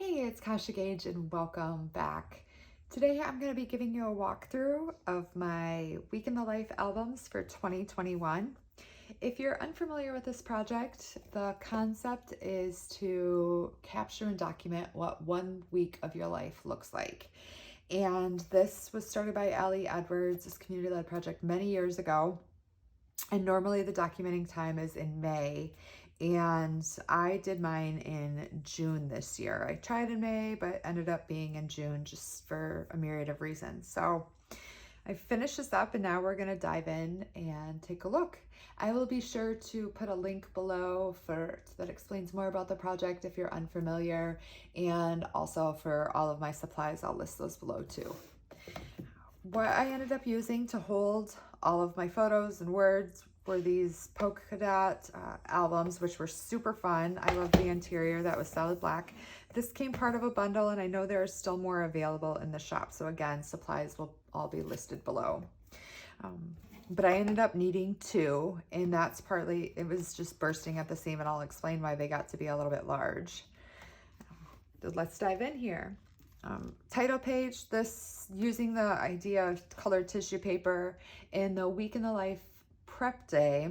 Hey, it's Kasha Gage and welcome back. Today I'm going to be giving you a walkthrough of my Week in the Life albums for 2021. If you're unfamiliar with this project, the concept is to capture and document what 1 week of your life looks like. And this was started by Allie Edwards, this community-led project many years ago. And normally the documenting time is in May, and I did mine in June this year. I tried in May, but ended up being in June just for a myriad of reasons. So I finished this up and now we're gonna dive in and take a look. I will be sure to put a link below that explains more about the project if you're unfamiliar, and also for all of my supplies, I'll list those below too. What I ended up using to hold all of my photos and words were these polka dot albums, which were super fun. I love the interior, that was solid black. This came part of a bundle, and I know there are still more available in the shop. So again, supplies will all be listed below. But I ended up needing 2, and that's partly, it was just bursting at the seam, and I'll explain why they got to be a little bit large. Let's dive in here. Title page, this using the idea of colored tissue paper. In the Week in the Life prep day,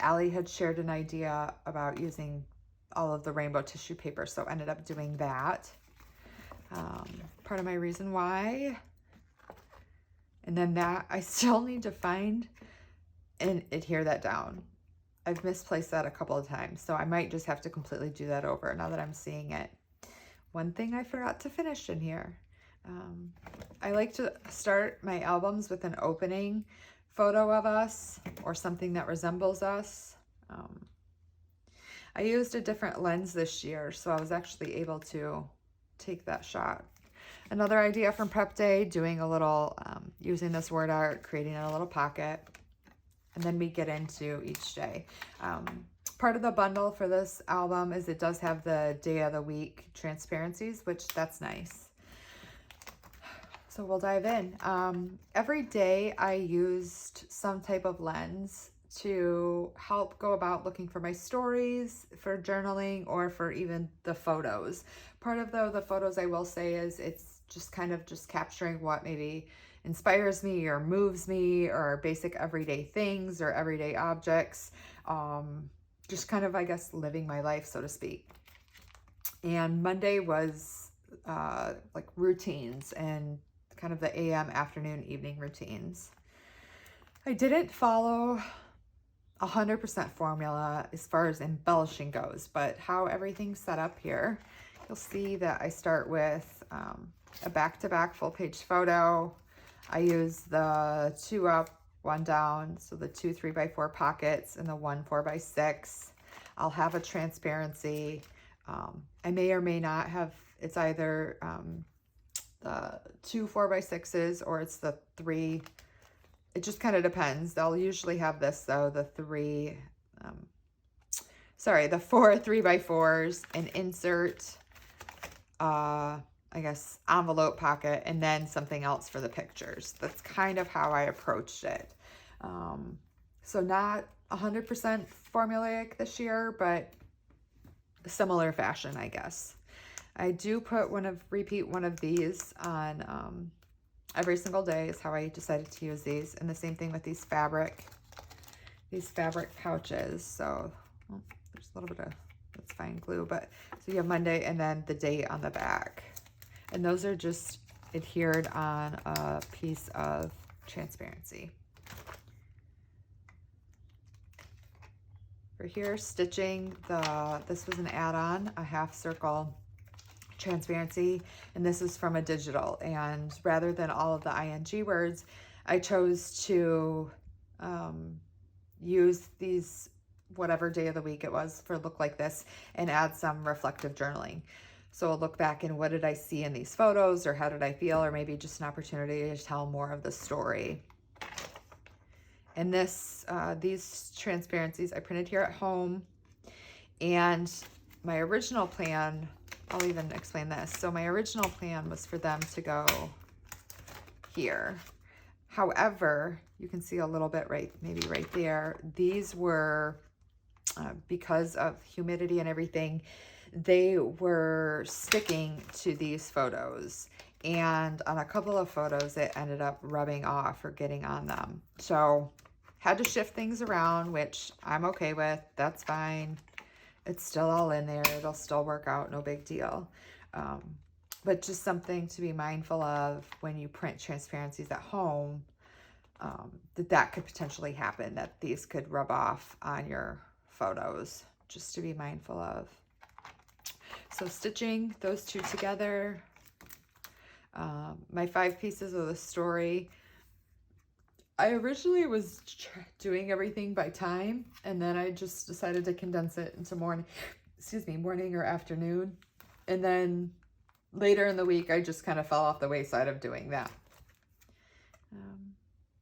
Allie had shared an idea about using all of the rainbow tissue paper, so ended up doing that. Part of my reason why. And then that, I still need to find and adhere that down. I've misplaced that a couple of times, so I might just have to completely do that over now that I'm seeing it. One thing I forgot to finish in here. I like to start my albums with an opening photo of us or something that resembles us. I used a different lens this year, so I was actually able to take that shot. Another idea from prep day, doing a little, using this word art, creating a little pocket, and then we get into each day. Part of the bundle for this album is it does have the day of the week transparencies, which that's nice. So we'll dive in. Every day I used some type of lens to help go about looking for my stories, for journaling, or for even the photos. Part of the photos, I will say, is it's just kind of just capturing what maybe inspires me or moves me, or basic everyday things or everyday objects. Just kind of, I guess, living my life, so to speak. And Monday was like routines and kind of the AM, afternoon, evening routines. I didn't follow 100% formula as far as embellishing goes, but how everything's set up here, you'll see that I start with a back-to-back full-page photo. I use the 2 up, 1 down, so the 2 3x4 pockets and the 1 4x6. I'll have a transparency. I may or may not have, it's either the 2 4x6s or it's the 3. It just kind of depends. They'll usually have this though, the 4 3x4s, and insert, I guess, envelope pocket, and then something else for the pictures. That's kind of how I approached it. So not 100% formulaic this year, but similar fashion, I guess. I do repeat one of these on every single day is how I decided to use these. And the same thing with these fabric pouches. So there's a little bit of, that's fine glue, but so you have Monday and then the date on the back. And those are just adhered on a piece of transparency. For here, stitching, this was an add-on, a half circle transparency, and this is from a digital. And rather than all of the ing words, I chose to use these, whatever day of the week it was, for a look like this, and add some reflective journaling. So I'll look back and what did I see in these photos, or how did I feel, or maybe just an opportunity to tell more of the story. And these transparencies I printed here at home, and my original plan, I'll even explain this. So my original plan was for them to go here. However, you can see a little bit maybe right there. These were, because of humidity and everything, they were sticking to these photos. And on a couple of photos, it ended up rubbing off or getting on them. So had to shift things around, which I'm okay with. That's fine. It's still all in there. It'll still work out. No big deal. But just something to be mindful of when you print transparencies at home, that could potentially happen, that these could rub off on your photos, just to be mindful of. So stitching those two together, my 5 pieces of the story. I originally was doing everything by time, and then I just decided to condense it into morning or afternoon. And then later in the week, I just kind of fell off the wayside of doing that.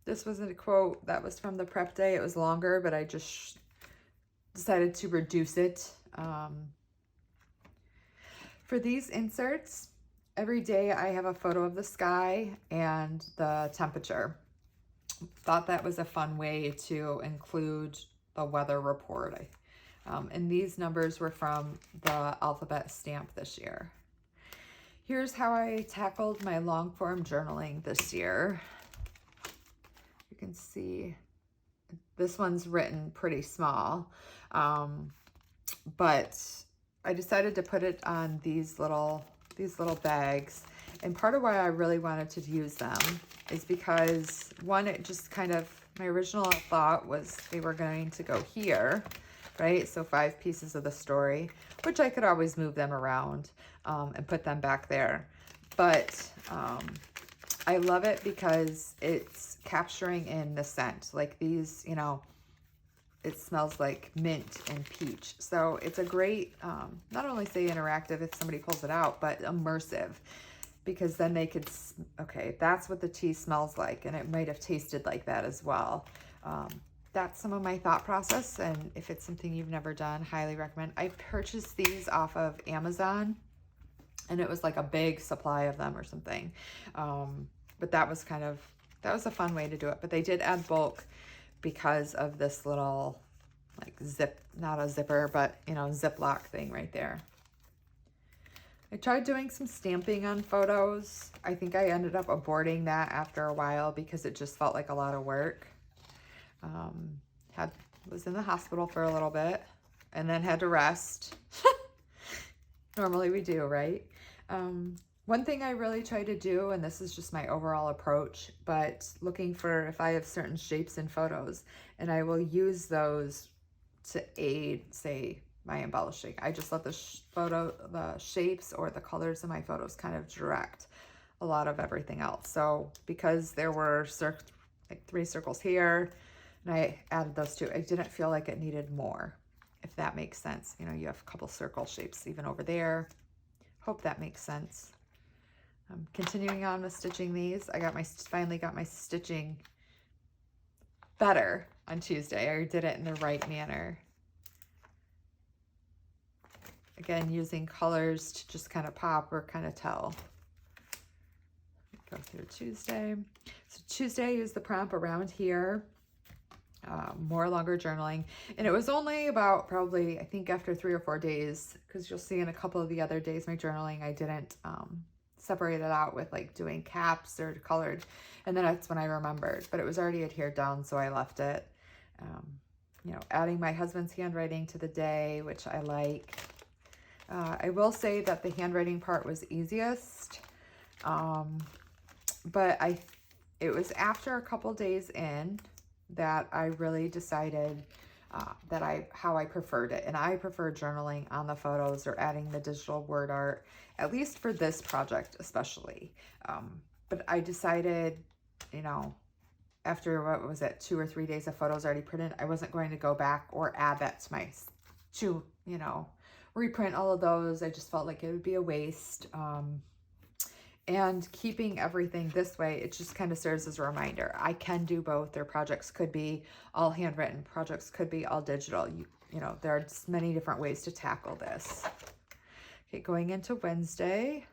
This was a quote that was from the prep day. It was longer, but I just decided to reduce it. For these inserts, every day I have a photo of the sky and the temperature. Thought that was a fun way to include the weather report. And these numbers were from the alphabet stamp this year. Here's how I tackled my long form journaling this year. You can see this one's written pretty small, but I decided to put it on these little bags. And part of why I really wanted to use them is because, one, it just kind of, my original thought was they were going to go here, right? So 5 pieces of the story, which I could always move them around and put them back there. But I love it because it's capturing in the scent. Like these, you know, it smells like mint and peach. So it's a great, not only say interactive if somebody pulls it out, but immersive. Because then they could, okay, that's what the tea smells like. And it might have tasted like that as well. That's some of my thought process. And if it's something you've never done, highly recommend. I purchased these off of Amazon. And it was like a big supply of them or something. But that was that was a fun way to do it. But they did add bulk because of this little like zip, not a zipper, but you know, Ziploc thing right there. I tried doing some stamping on photos. I think I ended up aborting that after a while because it just felt like a lot of work. Was in the hospital for a little bit and then had to rest. Normally we do, right? One thing I really try to do, and this is just my overall approach, but looking for if I have certain shapes in photos, and I will use those to aid, say, my embellishing. I just let the shapes or the colors in my photos kind of direct a lot of everything else. So because there were like 3 circles here, and I added those 2, I didn't feel like it needed more, if that makes sense. You know, you have a couple circle shapes even over there. Hope that makes sense. I'm continuing on with stitching these. I finally got my stitching better on Tuesday. I did it in the right manner. Again, using colors to just kind of pop or kind of tell. Go through Tuesday. So Tuesday I used the prompt around here. More longer journaling. And it was only about probably, I think after 3 or 4 days, because you'll see in a couple of the other days my journaling, I didn't separate it out with like doing caps or colored. And then that's when I remembered, but it was already adhered down, so I left it. You know, adding my husband's handwriting to the day, which I like. I will say that the handwriting part was easiest, but it was after a couple days in that I really decided how I preferred it. And I prefer journaling on the photos or adding the digital word art, at least for this project especially. But I decided, you know, after, what was it, 2 or 3 days of photos already printed, I wasn't going to go back or add that to you know, reprint all of those. I just felt like it would be a waste. And keeping everything this way, it just kind of serves as a reminder. I can do both. Their projects could be all handwritten. Projects could be all digital. You know, there are just many different ways to tackle this. Okay, going into Wednesday.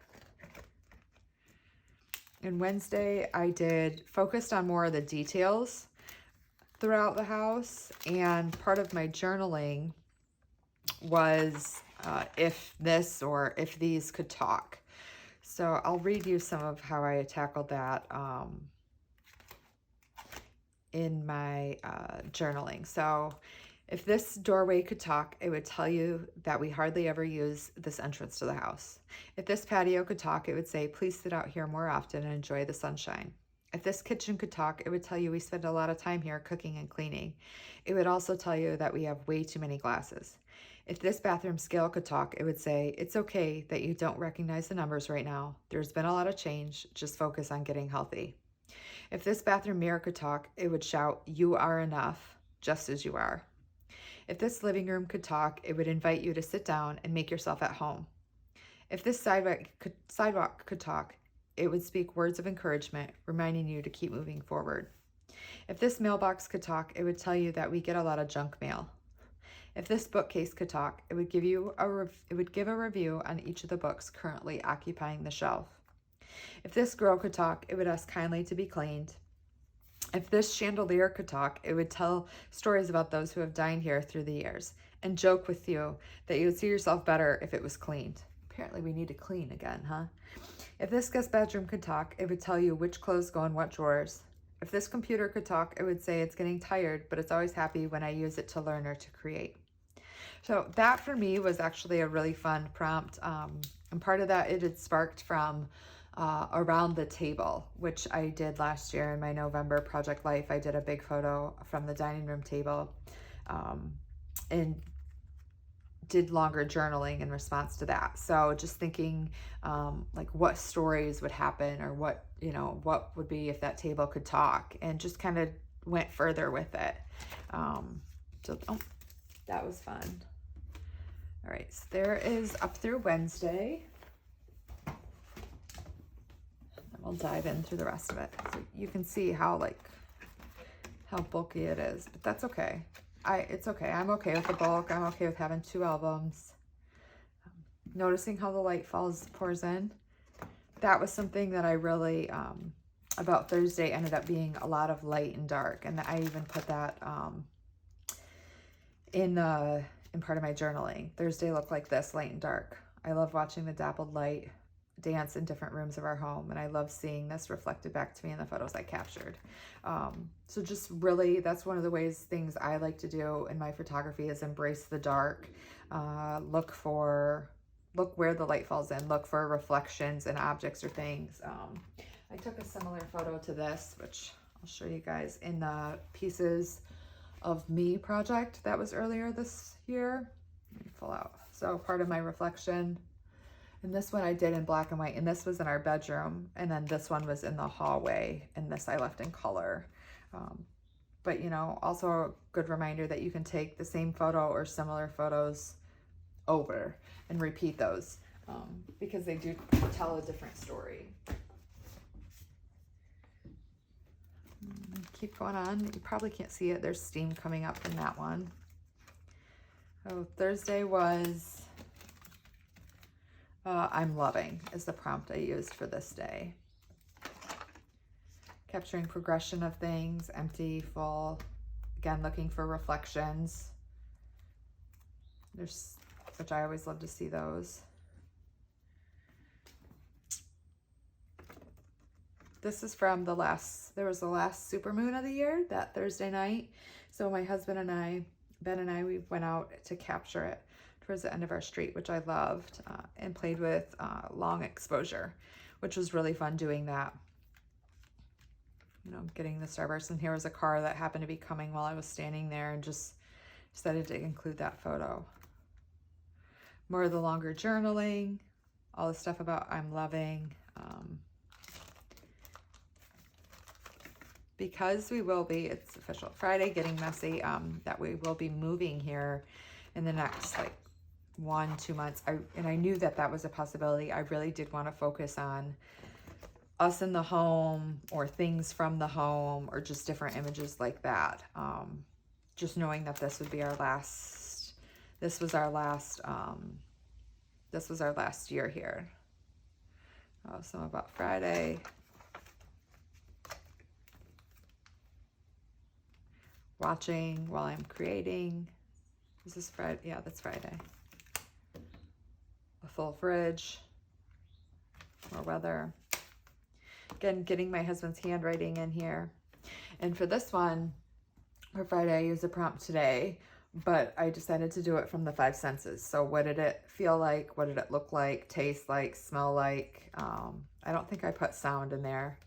And Wednesday, I focused on more of the details throughout the house. And part of my journaling was if this or if these could talk. So I'll read you some of how I tackled that in my journaling. So if this doorway could talk, it would tell you that we hardly ever use this entrance to the house. If this patio could talk, it would say, please sit out here more often and enjoy the sunshine. If this kitchen could talk, it would tell you we spend a lot of time here cooking and cleaning. It would also tell you that we have way too many glasses. If this bathroom scale could talk, it would say, it's okay that you don't recognize the numbers right now. There's been a lot of change. Just focus on getting healthy. If this bathroom mirror could talk, it would shout, you are enough, just as you are. If this living room could talk, it would invite you to sit down and make yourself at home. If this sidewalk could talk, it would speak words of encouragement, reminding you to keep moving forward. If this mailbox could talk, it would tell you that we get a lot of junk mail. If this bookcase could talk, it would give a review on each of the books currently occupying the shelf. If this grill could talk, it would ask kindly to be cleaned. If this chandelier could talk, it would tell stories about those who have dined here through the years and joke with you that you would see yourself better if it was cleaned. Apparently we need to clean again, huh? If this guest bedroom could talk, it would tell you which clothes go in what drawers. If this computer could talk, it would say it's getting tired, but it's always happy when I use it to learn or to create. So that for me was actually a really fun prompt. And part of that, it had sparked from around the table, which I did last year in my November Project Life. I did a big photo from the dining room table and did longer journaling in response to that. So just thinking like what stories would happen or what would be if that table could talk, and just kind of went further with it. That was fun. All right, so there is up through Wednesday. We'll dive in through the rest of it. So you can see how bulky it is, but that's okay. It's okay. I'm okay with the bulk. I'm okay with having 2 albums. Noticing how the light pours in. That was something that I really, about Thursday, ended up being a lot of light and dark. And I even put that in part of my journaling. Thursday looked like this, light and dark. I love watching the dappled light dance in different rooms of our home, and I love seeing this reflected back to me in the photos I captured. So just really, that's one of the things I like to do in my photography is embrace the dark. Look where the light falls in, look for reflections in objects or things. I took a similar photo to this, which I'll show you guys in the Pieces of Me project that was earlier this year. Let me pull out. So part of my reflection. And this one I did in black and white, and this was in our bedroom, and then this one was in the hallway, and this I left in color. But also a good reminder that you can take the same photo or similar photos over and repeat those because they do tell a different story. Keep going on. You probably can't see it. There's steam coming up in that one. Oh, Thursday was I'm loving is the prompt I used for this day. Capturing progression of things, empty, full. Again, looking for reflections. Which I always love to see those. This is from there was the last supermoon of the year, that Thursday night. So my husband and I, Ben and I, we went out to capture it towards the end of our street, which I loved, and played with long exposure, which was really fun doing that. Getting the starburst. And here was a car that happened to be coming while I was standing there, and just decided to include that photo. More of the longer journaling, all the stuff about I'm loving. Because we will be, it's official Friday, getting messy, that we will be moving here in the next 1-2 months. And I knew that was a possibility. I really did want to focus on us in the home, or things from the home, or just different images like that. Just knowing that this would be our last, this was our last year here. Some about Friday. Watching while I'm creating. Is this Friday? Yeah, that's Friday. A full fridge. More weather. Again, getting my husband's handwriting in here. And for this one, for Friday, I used a prompt today, but I decided to do it from the 5 senses. So what did it feel like? What did it look like, taste like, smell like? I don't think I put sound in there,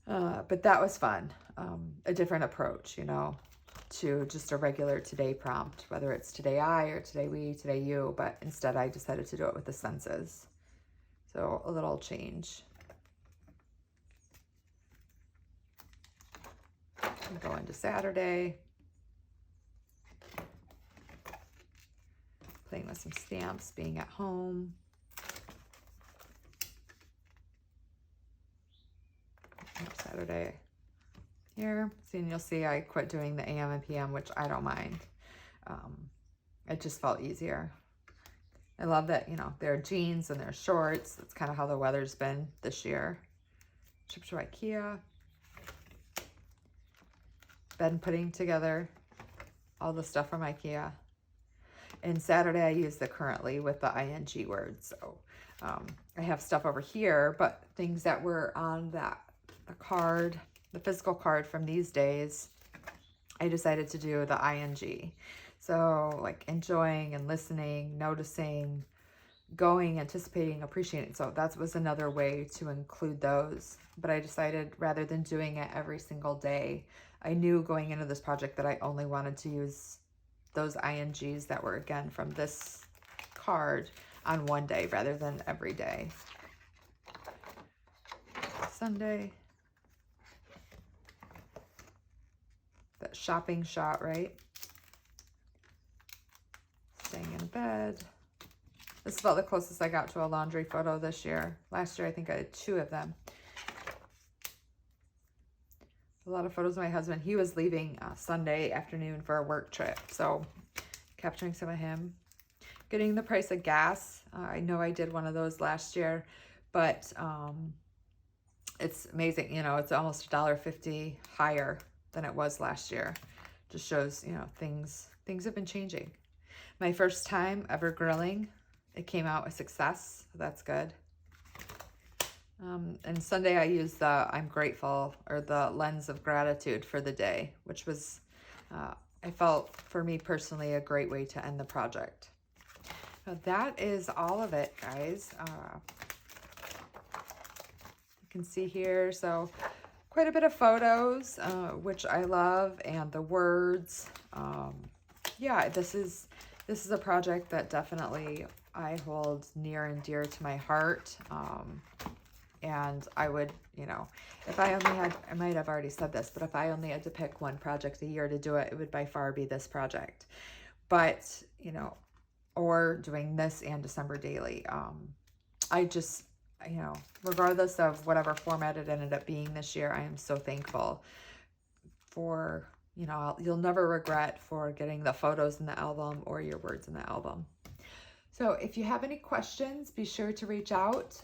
but that was fun. A different approach, you know, to just a regular today prompt, whether it's today I or today we, today you, but instead I decided to do it with the senses. So a little change. Go into Saturday. Playing with some stamps, being at home. Saturday here. See, and you'll see I quit doing the AM and PM, which I don't mind. It just felt easier. I love that, you know, there are jeans and there are shorts. That's kind of how the weather's been this year. Trip to IKEA. Been putting together all the stuff from IKEA. And Saturday I used the currently with the ing word. So I have stuff over here, but things that were on the card, the physical card from these days, I decided to do the ing. So like enjoying and listening, noticing, going, anticipating, appreciating. So that was another way to include those. But I decided rather than doing it every single day, I knew going into this project that I only wanted to use those INGs that were, again, from this card on one day rather than every day. Sunday. That shopping shot, right? Staying in bed. This is about the closest I got to a laundry photo this year. Last year, I think I had 2 of them. A lot of photos of my husband. He was leaving Sunday afternoon for a work trip, so capturing some of him. Getting the price of gas. I know I did one of those last year, but it's amazing. You know, it's almost $1.50 higher than it was last year. Just shows, you know, things have been changing. My first time ever grilling, it came out a success, so that's good. And Sunday I used the I'm grateful, or the lens of gratitude for the day, which was, I felt for me personally, a great way to end the project. So that is all of it, guys. You can see here, so quite a bit of photos, which I love, and the words. Yeah, this is a project that definitely I hold near and dear to my heart. And I would, you know, if I only had, I might have already said this, but if I only had to pick one project a year to do it, it would by far be this project. But, you know, or doing this and December Daily. I just, you know, regardless of whatever format it ended up being this year, I am so thankful for, you know, you'll never regret for getting the photos in the album or your words in the album. So if you have any questions, be sure to reach out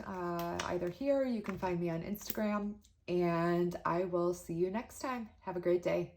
either here, or you can find me on Instagram, and I will see you next time. Have a great day.